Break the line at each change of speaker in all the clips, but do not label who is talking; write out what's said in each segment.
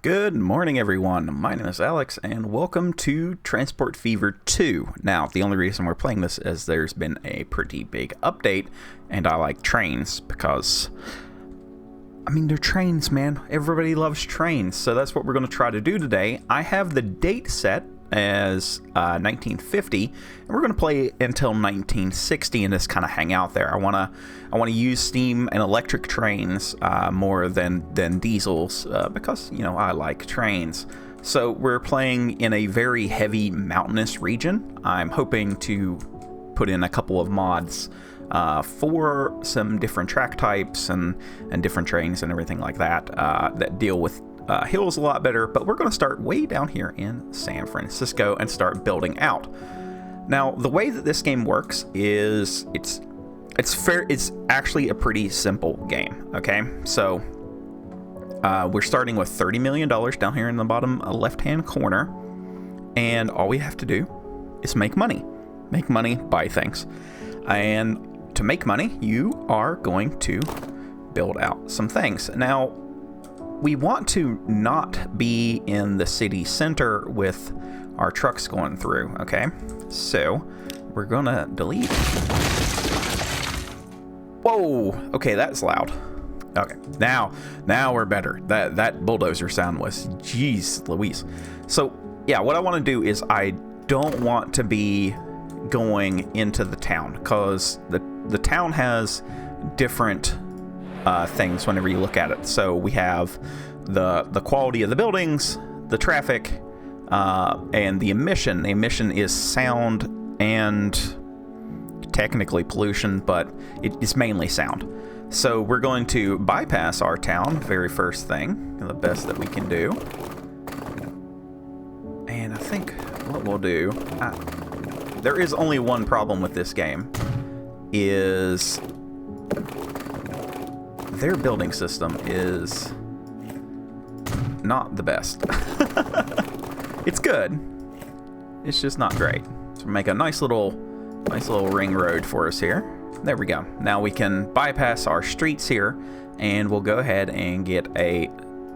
Good morning, everyone. My name is Alex, and welcome to Transport Fever 2. Now, the only reason we're playing this is there's been a pretty big update, and I like trains because, they're trains, man. Everybody loves trains, so that's what we're going to try to do today. I have the date set as 1950, and we're going to play until 1960 and just kind of hang out there. I want to use steam and electric trains more than diesels because I like trains. So we're playing in a very heavy mountainous region. I'm hoping to put in a couple of mods for some different track types and different trains and everything like that that deal with hills a lot better, but we're going to start way down here in San Francisco and start building out. Now, the way that this game works is it's actually a pretty simple game. Okay, so we're starting with $30 million down here in the bottom left-hand corner, and all we have to do is make money, buy things, and to make money, you are going to build out some things. Now, we want to not be in the city center with our trucks going through, okay? So, we're gonna delete. Whoa! Okay, that's loud. Okay, now we're better. That bulldozer sound was, jeez Louise. So, yeah, what I want to do is I don't want to be going into the town, because the town has different things whenever you look at it. So we have the quality of the buildings, the traffic, and the emission. The emission is sound and technically pollution, but it's mainly sound. So we're going to bypass our town, very first thing, the best that we can do. And I think what we'll do, there is only one problem with this game, is their building system is not the best. It's good. It's just not great. So make a nice little ring road for us here. There we go. Now we can bypass our streets here, and we'll go ahead and get a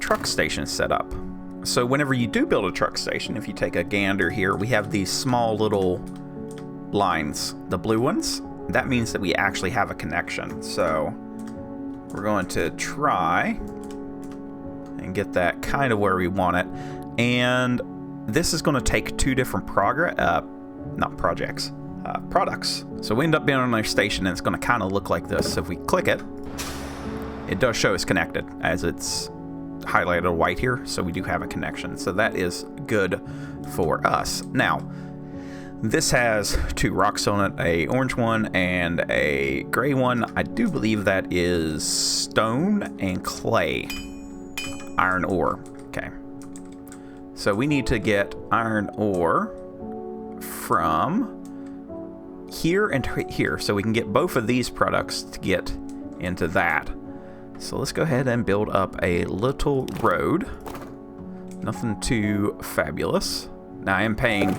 truck station set up. So whenever you do build a truck station, if you take a gander here, we have these small little lines, the blue ones. That means that we actually have a connection. So we're going to try and get that kind of where we want it. And this is going to take two different products. So we end up being on our station, and it's going to kind of look like this. So if we click it, it does show it's connected, as it's highlighted white here. So we do have a connection. So that is good for us. Now, this has two rocks on it, a orange one and a gray one. I do believe that is stone and clay. Iron ore. Okay. So we need to get iron ore from here and here, so we can get both of these products to get into that. So let's go ahead and build up a little road. Nothing too fabulous. Now I am paying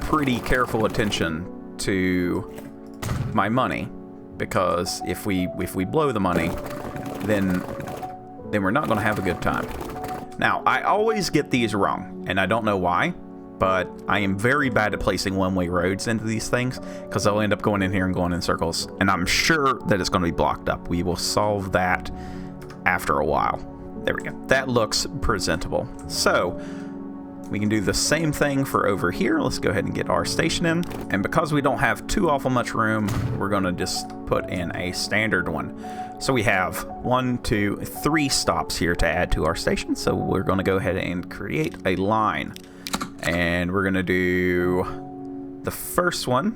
pretty careful attention to my money, because if we blow the money, then we're not going to have a good time. Now, I always get these wrong, and I don't know why, but I am very bad at placing one-way roads into these things, because I'll end up going in here and going in circles, and I'm sure that it's going to be blocked up. We will solve that after a while. There we go. That looks presentable. So we can do the same thing for over here. Let's go ahead and get our station in. And because we don't have too awful much room, we're going to just put in a standard one. So we have 1, 2, 3 stops here to add to our station. So we're going to go ahead and create a line. And we're going to do the first one.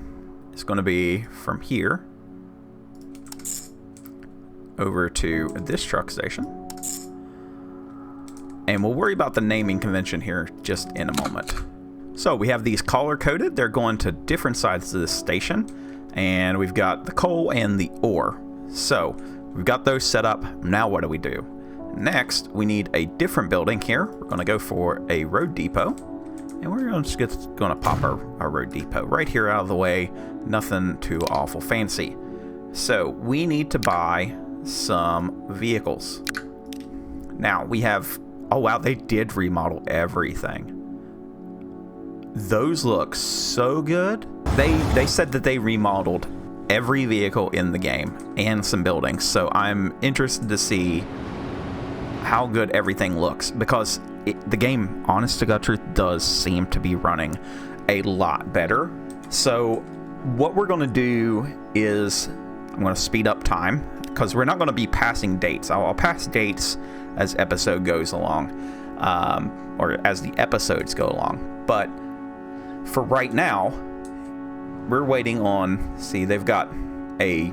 It's going to be from here over to this truck station. And we'll worry about the naming convention here just in a moment. So we have these color coded. They're going to different sides of this station. And we've got the coal and the ore. So we've got those set up. Now what do we do? Next, we need a different building here. We're going to go for a road depot. And we're just going to pop our road depot right here out of the way. Nothing too awful fancy. So we need to buy some vehicles. Now we have Oh, wow, they did remodel everything. Those look so good. They said that they remodeled every vehicle in the game and some buildings. So I'm interested to see how good everything looks, because the game, honest to God truth, does seem to be running a lot better. So what we're going to do is I'm going to speed up time, because we're not going to be passing dates. I'll pass dates as episode goes along, or as the episodes go along. But for right now, we're waiting on, see, they've got a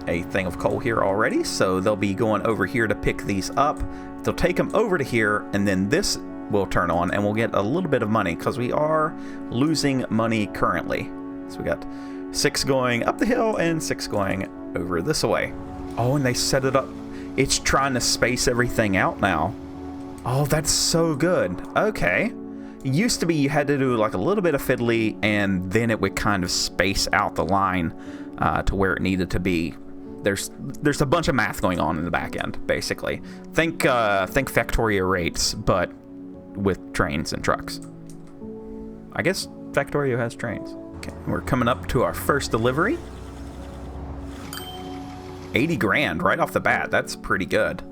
thing of coal here already, so they'll be going over here to pick these up. They'll take them over to here, and then this will turn on, and we'll get a little bit of money, because we are losing money currently. So we got 6 going up the hill and 6 going over this way. Oh, and they set it up. It's trying to space everything out now. Oh, that's so good. Okay. It used to be you had to do like a little bit of fiddly, and then it would kind of space out the line to where it needed to be. There's a bunch of math going on in the back end, basically. Think Factorio rates, but with trains and trucks. I guess Factorio has trains. Okay, we're coming up to our first delivery. 80 grand right off the bat. That's pretty good.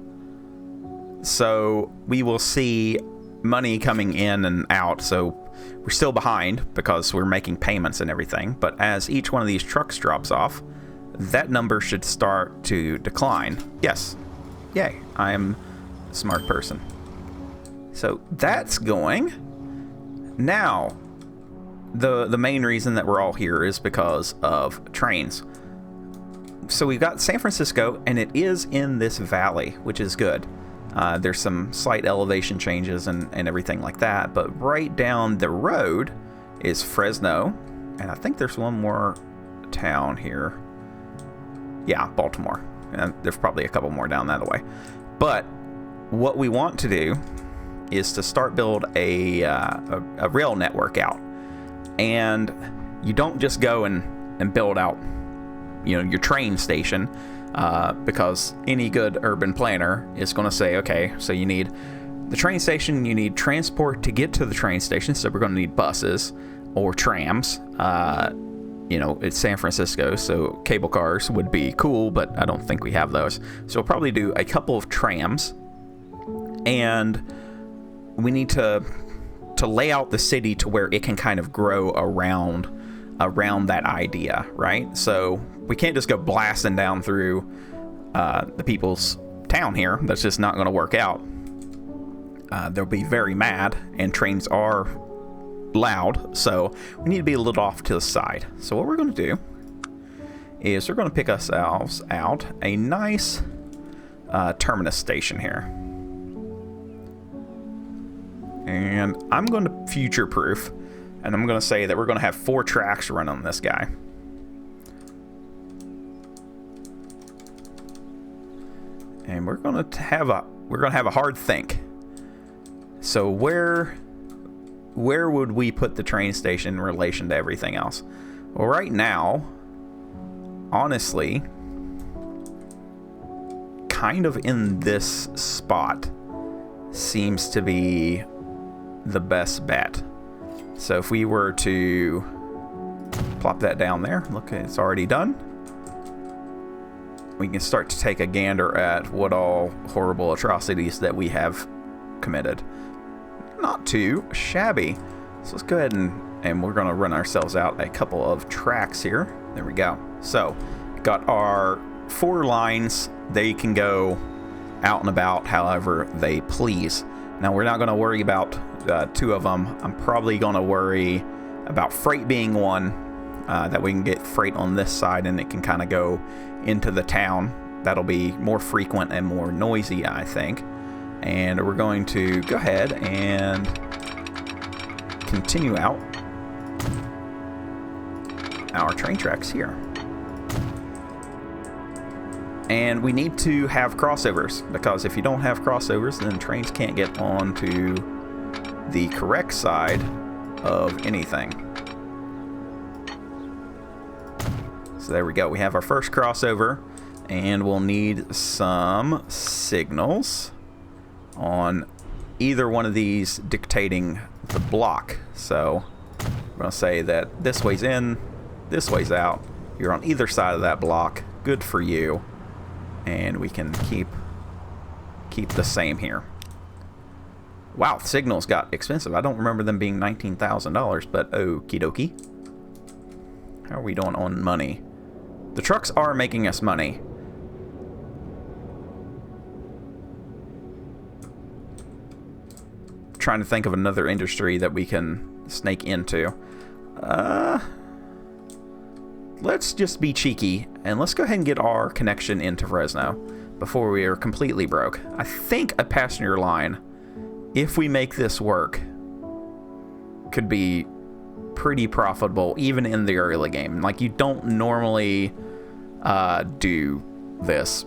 So we will see money coming in and out. So we're still behind because we're making payments and everything. But as each one of these trucks drops off, that number should start to decline. Yes. Yay. I am a smart person. So that's going. Now, the main reason that we're all here is because of trains. So we've got San Francisco, and it is in this valley, which is good. There's some slight elevation changes and everything like that, but right down the road is Fresno, and I think there's one more town here. Yeah, Baltimore. And there's probably a couple more down that way. But what we want to do is to start build a rail network out. And you don't just go and build out, you know, your train station, because any good urban planner is going to say, okay, so you need the train station, you need transport to get to the train station, so we're going to need buses or trams. You know, it's San Francisco, so cable cars would be cool, but I don't think we have those. So we'll probably do a couple of trams, and we need to lay out the city to where it can kind of grow around that idea, right? So we can't just go blasting down through the people's town here. That's just not going to work out. They'll be very mad, and trains are loud, so we need to be a little off to the side. So what we're going to do is we're going to pick ourselves out a nice terminus station here. And I'm going to future-proof, and I'm going to say that we're going to have 4 tracks run on this guy. And we're going to have a hard think. So where would we put the train station in relation to everything else? Well, right now, honestly, kind of in this spot seems to be the best bet. So if we were to plop that down there, look, it's already done. We can start to take a gander at what all horrible atrocities that we have committed. Not too shabby. So let's go ahead and we're going to run ourselves out a couple of tracks here. There we go. So got our 4 lines. They can go out and about however they please. Now we're not going to worry about 2 of them. I'm probably going to worry about freight being one, that we can get freight on this side and it can kind of go into the town. That'll be more frequent and more noisy, I think. And we're going to go ahead and continue out our train tracks here. And we need to have crossovers, because if you don't have crossovers, then trains can't get onto the correct side of anything. So there we go. We have our first crossover, and we'll need some signals. on either one of these dictating the block. So we're going to say that this way's in, this way's out. You're on either side of that block. Good for you. And we can keep the same here. Wow, signals got expensive. I don't remember them being $19,000, but okie dokie. How are we doing on money? The trucks are making us money. Trying to think of another industry that we can snake into. Let's just be cheeky and let's go ahead and get our connection into Fresno before we are completely broke. I think a passenger line, if we make this work, could be pretty profitable even in the early game. Like, you don't normally do this.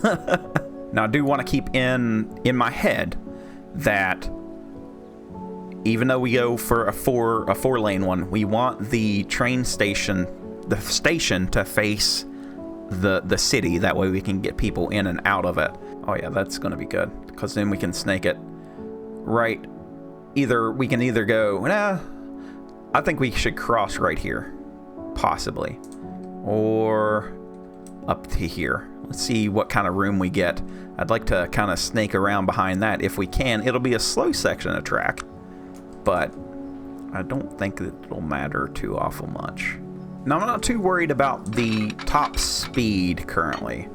Now, I do want to keep in my head that even though we go for a four lane one, we want the train station, the station, to face the city. That way we can get people in and out of it. Oh yeah, that's going to be good, because then we can snake it right. We can either go, nah, I think we should cross right here, possibly, or up to here. Let's see what kind of room we get. I'd like to kind of snake around behind that if we can. It'll be a slow section of track, but I don't think it'll matter too awful much. Now, I'm not too worried about the top speed currently.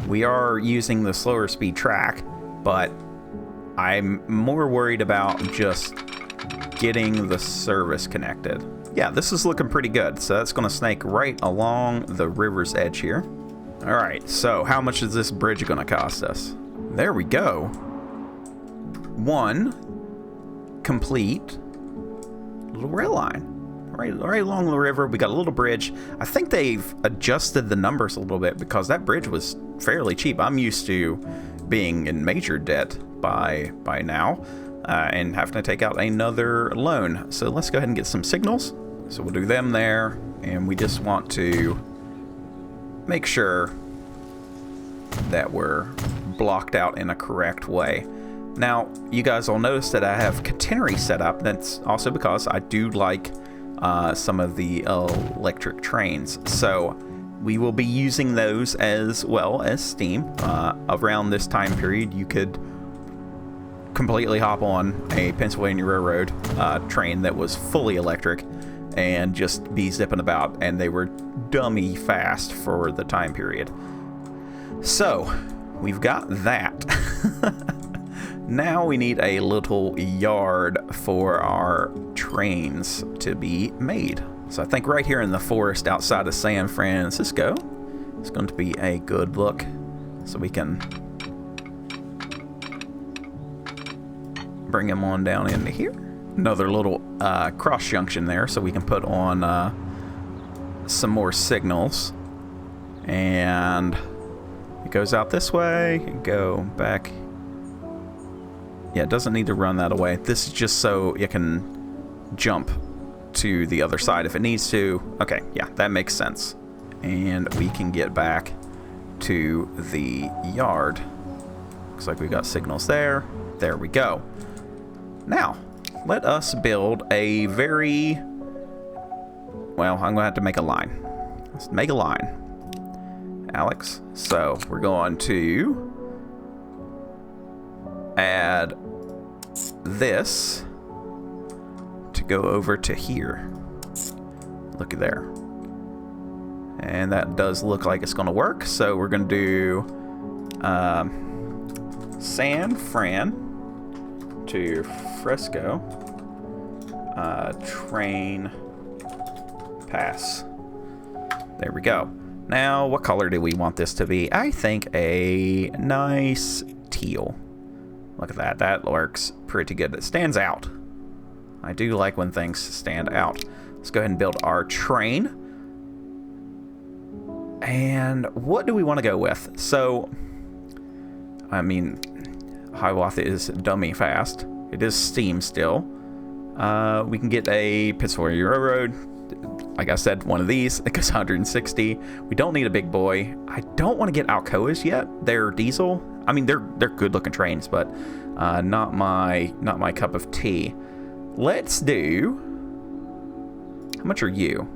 We are using the slower speed track, but I'm more worried about just getting the service connected. Yeah, this is looking pretty good. So that's going to snake right along the river's edge here. All right, so how much is this bridge going to cost us? There we go. One complete little rail line. Right along the river, we got a little bridge. I think they've adjusted the numbers a little bit because that bridge was fairly cheap. I'm used to being in major debt by now and having to take out another loan. So let's go ahead and get some signals. So we'll do them there, and we just want to make sure that we're blocked out in a correct way. Now, you guys will notice that I have catenary set up. That's also because I do like some of the electric trains. So we will be using those as well as steam. Around this time period, you could completely hop on a Pennsylvania Railroad train that was fully electric and just be zipping about, and they were dummy fast for the time period. So we've got that. Now we need a little yard for our trains to be made. So I think right here in the forest outside of San Francisco is going to be a good look. So we can bring them on down into here. Another little cross junction there, so we can put on some more signals. And it goes out this way and go back. Yeah, it doesn't need to run that away. This is just so it can jump to the other side if it needs to. Okay, yeah, that makes sense. And we can get back to the yard. Looks like we got signals there. There we go. Now, let us build a very... Well, I'm going to have to make a line. Let's make a line, Alex. So we're going to add this to go over to here. Looky there. And that does look like it's going to work. So we're going to do San Fran to Fresco train pass. There we go. Now, what color do we want this to be? I think a nice teal. Look at that. That works pretty good. It stands out. I do like when things stand out. Let's go ahead and build our train. And what do we want to go with? So, I mean, Hiawatha is dummy fast. It is steam still. We can get a Pennsylvania Railroad. Like I said, one of these. It goes 160. We don't need a big boy. I don't want to get Alcoas yet. They're diesel. I mean, they're good-looking trains, but not my cup of tea. Let's do... How much are you?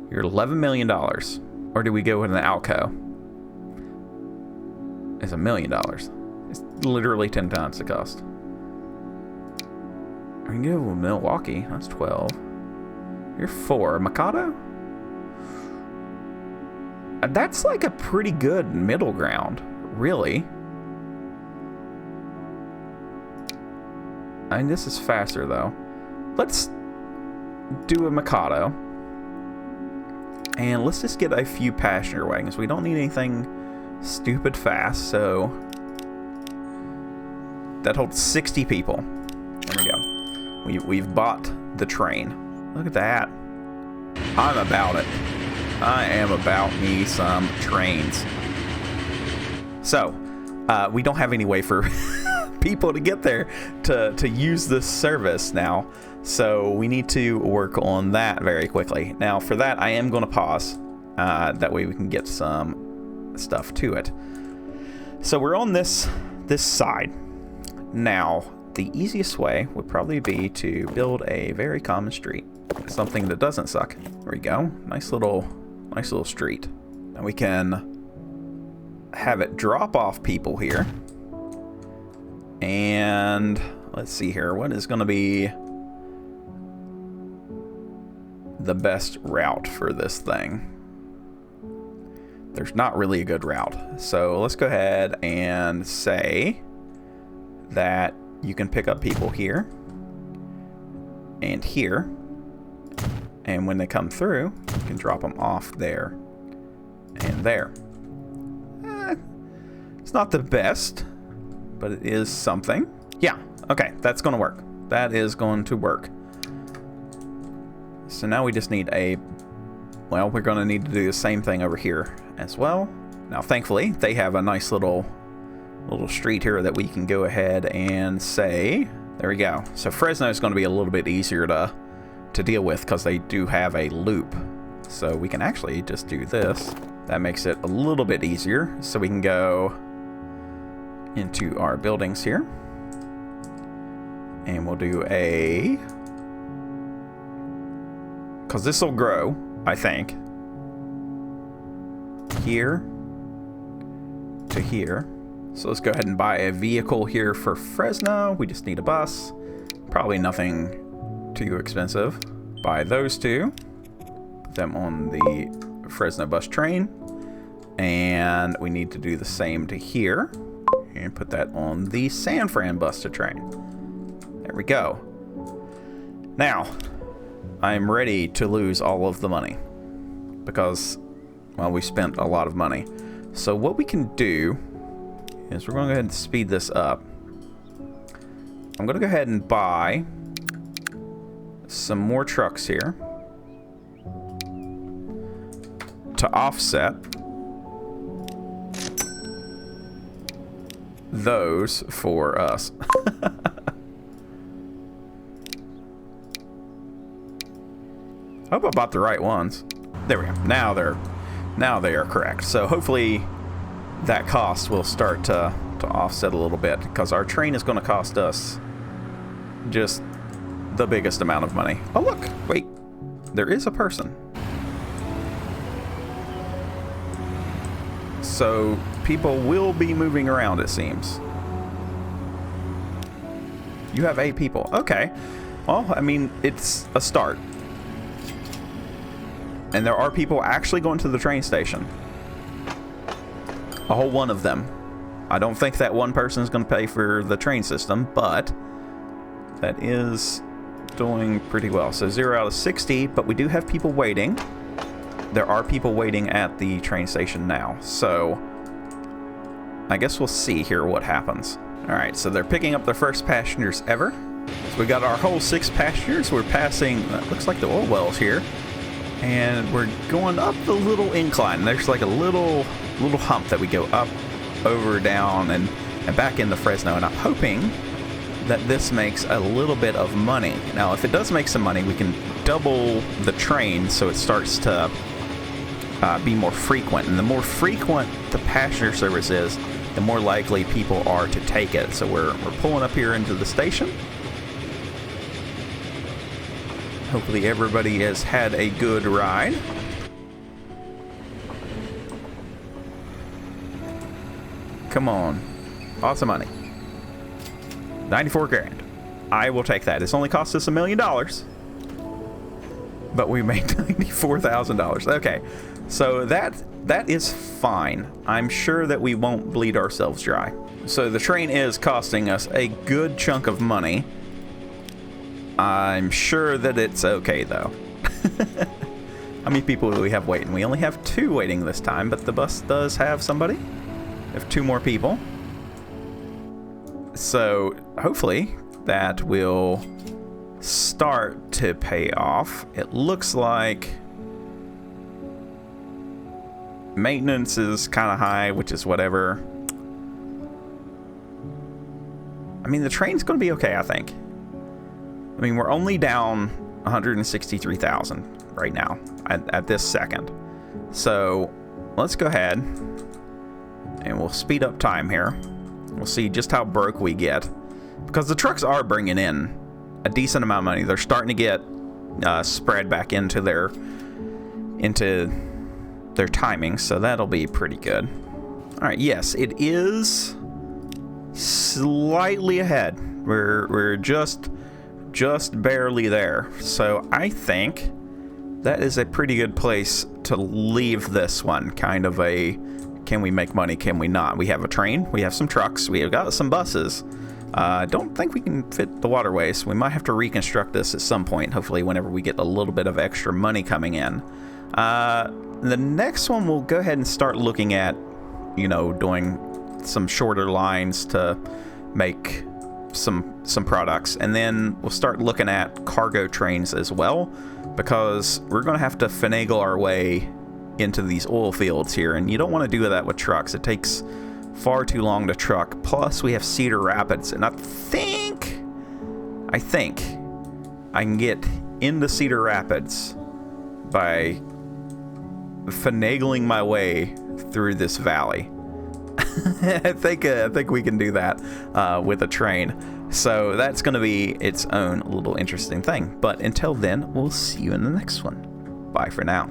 You're $11 million. Or do we go with an Alco? It's $1 million. It's literally 10 times the cost. I can go with Milwaukee. That's 12. You're 4. Mikado? That's like a pretty good middle ground, really. I mean, this is faster, though. Let's do a Mikado. And let's just get a few passenger wagons. We don't need anything stupid fast, so... That holds 60 people. There we go. We've bought the train. Look at that. I'm about it. I am about me some trains. So, we don't have any way for people to get there to use this service now. So we need to work on that very quickly. Now, for that, I am going to pause. That way we can get some stuff to it. So we're on this side. Now, the easiest way would probably be to build a very common street. Something that doesn't suck. There we go. Nice little street. And we can have it drop off people here. And let's see here. What is going to be the best route for this thing? There's not really a good route. So let's go ahead and say that you can pick up people here and here. And when they come through, you can drop them off there and there. It's not the best, but it is something. Yeah, okay, that's going to work. That is going to work. So now we just need well, we're going to need to do the same thing over here as well. Now, thankfully, they have a nice little street here that we can go ahead and say, there we go. So Fresno is going to be a little bit easier to deal with because they do have a loop. So we can actually just do this. That makes it a little bit easier. So we can go into our buildings here. And we'll do because this will grow, I think. Here to here. So let's go ahead and buy a vehicle here for Fresno. We just need a bus. Probably nothing too expensive. Buy those two. Put them on the Fresno bus train. And we need to do the same to here. And put that on the San Fran bus to train. There we go. Now, I'm ready to lose all of the money. Because, well, we spent a lot of money. So what we can do is we're going to go ahead and speed this up. I'm going to go ahead and buy some more trucks here to offset those for us. I hope I bought the right ones. There we go. Now they are correct. So hopefully that cost will start to offset a little bit, because our train is going to cost us just the biggest amount of money. Oh, look, wait, there is a person. So people will be moving around, it seems. You have 8 people. Okay. Well, I mean, it's a start. And there are people actually going to the train station. A whole one of them. I don't think that one person is going to pay for the train system, but that is doing pretty well. So 0 out of 60, but we do have people waiting. There are people waiting at the train station now. So I guess we'll see here what happens. All right, so they're picking up their first passengers ever. So we got our whole 6 passengers. We're passing, looks like the oil wells here. And we're going up the little incline. There's like a little hump that we go up, over, down, and back into Fresno. And I'm hoping that this makes a little bit of money. Now, if it does make some money, we can double the train so it starts to be more frequent. And the more frequent the passenger service is, the more likely people are to take it. So we're pulling up here into the station. Hopefully everybody has had a good ride. Come on. Lots of money. 94 grand. I will take that. It's only cost us $1 million. But we made $94,000. Okay. So that is fine. I'm sure that we won't bleed ourselves dry. So the train is costing us a good chunk of money. I'm sure that it's okay, though. How many people do we have waiting? We only have 2 waiting this time, but the bus does have somebody. We have 2 more people. So hopefully that will start to pay off. It looks like maintenance is kind of high, which is whatever. I mean, the train's going to be okay, I think. I mean, we're only down 163,000 right now at this second. So let's go ahead and we'll speed up time here. We'll see just how broke we get, because the trucks are bringing in a decent amount of money. They're starting to get spread back into their timing, so that'll be pretty good. All right, yes, it is slightly ahead. We're just barely there. So I think that is a pretty good place to leave this one. Kind of a, can we make money, can we not? We have a train, we have some trucks, we have got some buses. Don't think we can fit the waterways. We might have to reconstruct this at some point, hopefully whenever we get a little bit of extra money coming in. The next one we'll go ahead and start looking at, you know, doing some shorter lines to make some products, and then we'll start looking at cargo trains as well, because we're going to have to finagle our way into these oil fields here, and you don't want to do that with trucks. It takes far too long to truck. Plus we have Cedar Rapids, and I think I can get into Cedar Rapids by finagling my way through this valley. I think we can do that with a train. So that's going to be its own little interesting thing. But until then, we'll see you in the next one. Bye for now.